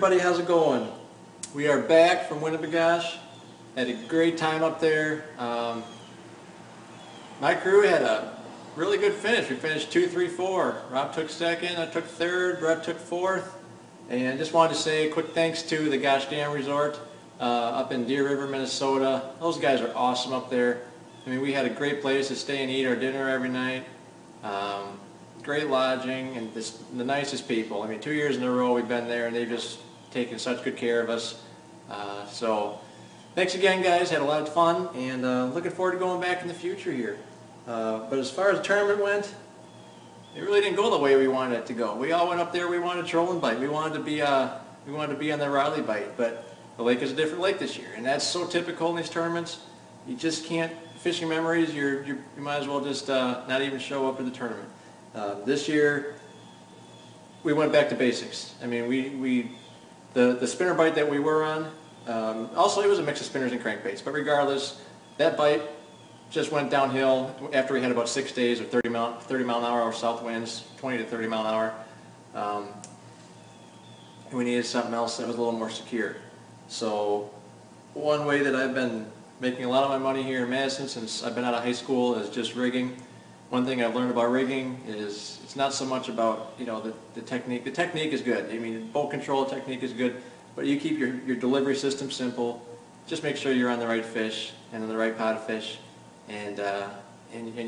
everybody, how's it going? We are back from Winnebagosh. Had a great time up there. My crew had a really good finish. We finished 2, 3, 4. Rob took second, I took third, Brett took fourth. And just wanted to say a quick thanks to the Gosh Dam Resort up in Deer River, Minnesota. Those guys are awesome up there. I mean, we had a great place to stay and eat our dinner every night. Great lodging and the nicest people. I mean, 2 years in a row we've been there and they've just taken such good care of us. So thanks again, guys. Had a lot of fun and looking forward to going back in the future here. But as far as the tournament went, it really didn't go the way we wanted it to go. We all went up there. We wanted to troll and bite. We wanted to be on the Riley bite. But the lake is a different lake this year, and that's so typical in these tournaments. You just can't. Fishing memories. You might as well just not even show up to the tournament. This year, we went back to basics. I mean, the spinner bite that we were on, also it was a mix of spinners and crankbaits, but regardless, that bite just went downhill after we had about 6 days of 30 mile an hour south winds, 20 to 30 mile an hour. And we needed something else that was a little more secure. So one way that I've been making a lot of my money here in Madison since I've been out of high school is just rigging. One thing I've learned about rigging is it's not so much about, you know, the technique. The technique is good. I mean, boat control technique is good, but you keep your delivery system simple. Just make sure you're on the right fish and on the right pot of fish, and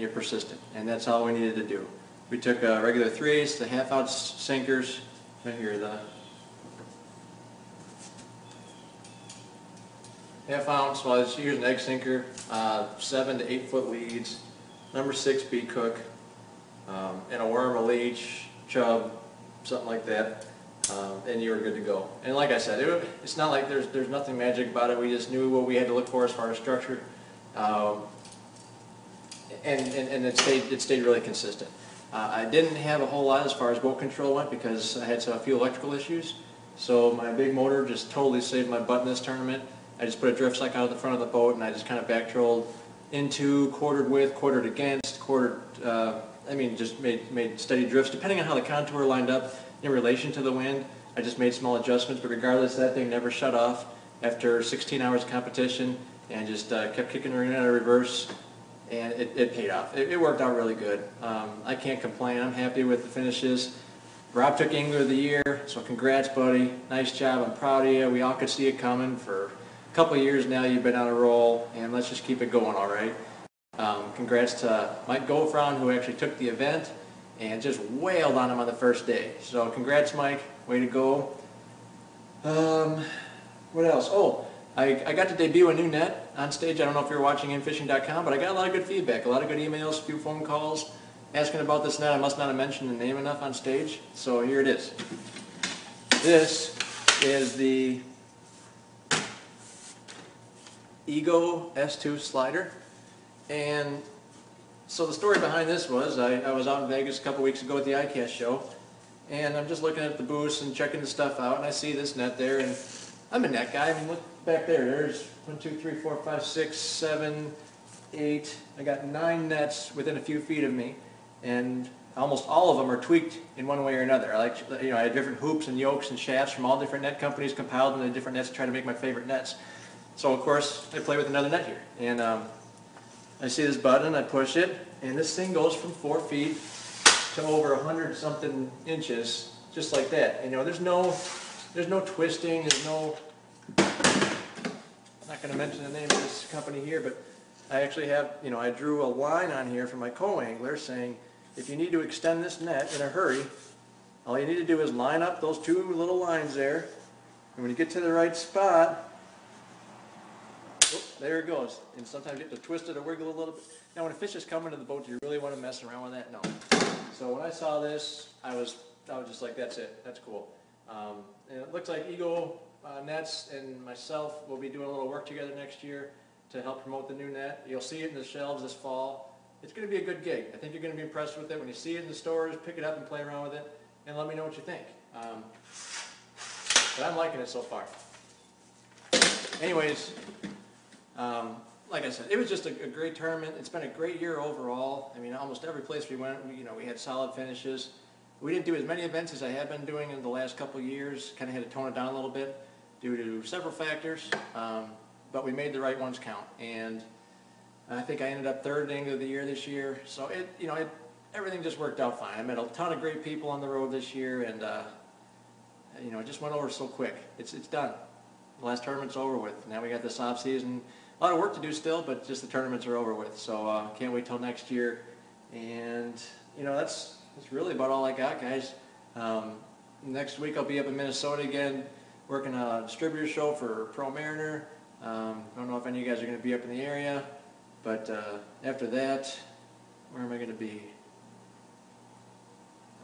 you're persistent. And that's all we needed to do. We took regular 3/8, the half-ounce sinkers. Right here, the half-ounce. Well, I just used an egg sinker, 7 to 8 foot leads. Number 6 bead cook, and a worm, a leech, chub, something like that, and you were good to go. And like I said, it's not like there's nothing magic about it. We just knew what we had to look for as far as structure, and it stayed really consistent. I didn't have a whole lot as far as boat control went because I had a few electrical issues. So my big motor just totally saved my butt in this tournament. I just put a drift cycle out of the front of the boat and I just kind of back trolled into, quartered with, quartered against, quartered, I mean, just made steady drifts depending on how the contour lined up in relation to the wind. I just made small adjustments, but regardless, that thing never shut off after 16 hours of competition and just kept kicking her in out of reverse, and it paid off. It worked out really good. I can't complain. I'm happy with the finishes. Rob took Angler of the Year, so congrats, buddy. Nice job. I'm proud of you. We all could see it coming for couple of years now. You've been on a roll, and let's just keep it going, all right? Congrats to Mike Goldfraun, who actually took the event and just wailed on him on the first day. So congrats, Mike. Way to go. What else? Oh, I got to debut a new net on stage. I don't know if you're watching infishing.com, but I got a lot of good feedback, a lot of good emails, a few phone calls asking about this net. I must not have mentioned the name enough on stage, so here it is. This is the Ego S2 slider, and so the story behind this was I was out in Vegas a couple weeks ago at the ICAST show, and I'm just looking at the booths and checking the stuff out, and I see this net there, and I'm a net guy. I mean, look back there. There's 1, 2, 3, 4, 5, 6, 7, 8. I got 9 nets within a few feet of me, and almost all of them are tweaked in one way or another. I had different hoops and yokes and shafts from all different net companies compiled into different nets to try to make my favorite nets. So of course, I play with another net here, and I see this button, I push it, and this thing goes from 4 feet to over 100-something inches, just like that. And, you know, there's no twisting, there's no. I'm not going to mention the name of this company here, but I actually have, you know, I drew a line on here for my co-angler saying, if you need to extend this net in a hurry, all you need to do is line up those 2 little lines there, and when you get to the right spot. There it goes. And sometimes you have to twist it or wiggle a little bit. Now when a fish is coming to the boat, do you really want to mess around with that? No. So when I saw this, I was just like, that's it. That's cool. And it looks like Ego Nets and myself will be doing a little work together next year to help promote the new net. You'll see it in the shelves this fall. It's going to be a good gig. I think you're going to be impressed with it. When you see it in the stores, pick it up and play around with it, and let me know what you think. But I'm liking it so far. Anyways, like I said, it was just a great tournament. It's been a great year overall. I mean, almost every place we went, we had solid finishes. We didn't do as many events as I have been doing in the last couple of years. Kind of had to tone it down a little bit due to several factors, but we made the right ones count. And I think I ended up third at the end of the year this year. So everything just worked out fine. I met a ton of great people on the road this year, and it just went over so quick. It's done. The last tournament's over with. Now we got this off season. A lot of work to do still, but just the tournaments are over with. So can't wait till next year. And that's really about all I got, guys. Next week I'll be up in Minnesota again, working a distributor show for Pro Mariner. Don't know if any of you guys are going to be up in the area, but after that, where am I going to be?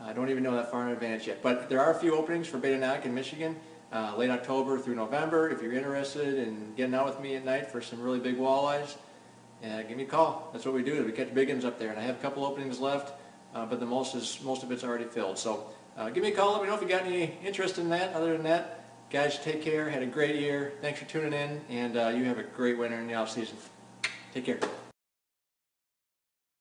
I don't even know that far in advance yet, but there are a few openings for Beta Nac in Michigan, late October through November. If you're interested in getting out with me at night for some really big walleyes, give me a call. That's what we do. We catch big ones up there, and I have a couple openings left, but most of it's already filled. So give me a call. Let me know if you got any interest in that. Other than that, guys, take care. Had a great year. Thanks for tuning in, and you have a great winter in the off season. Take care.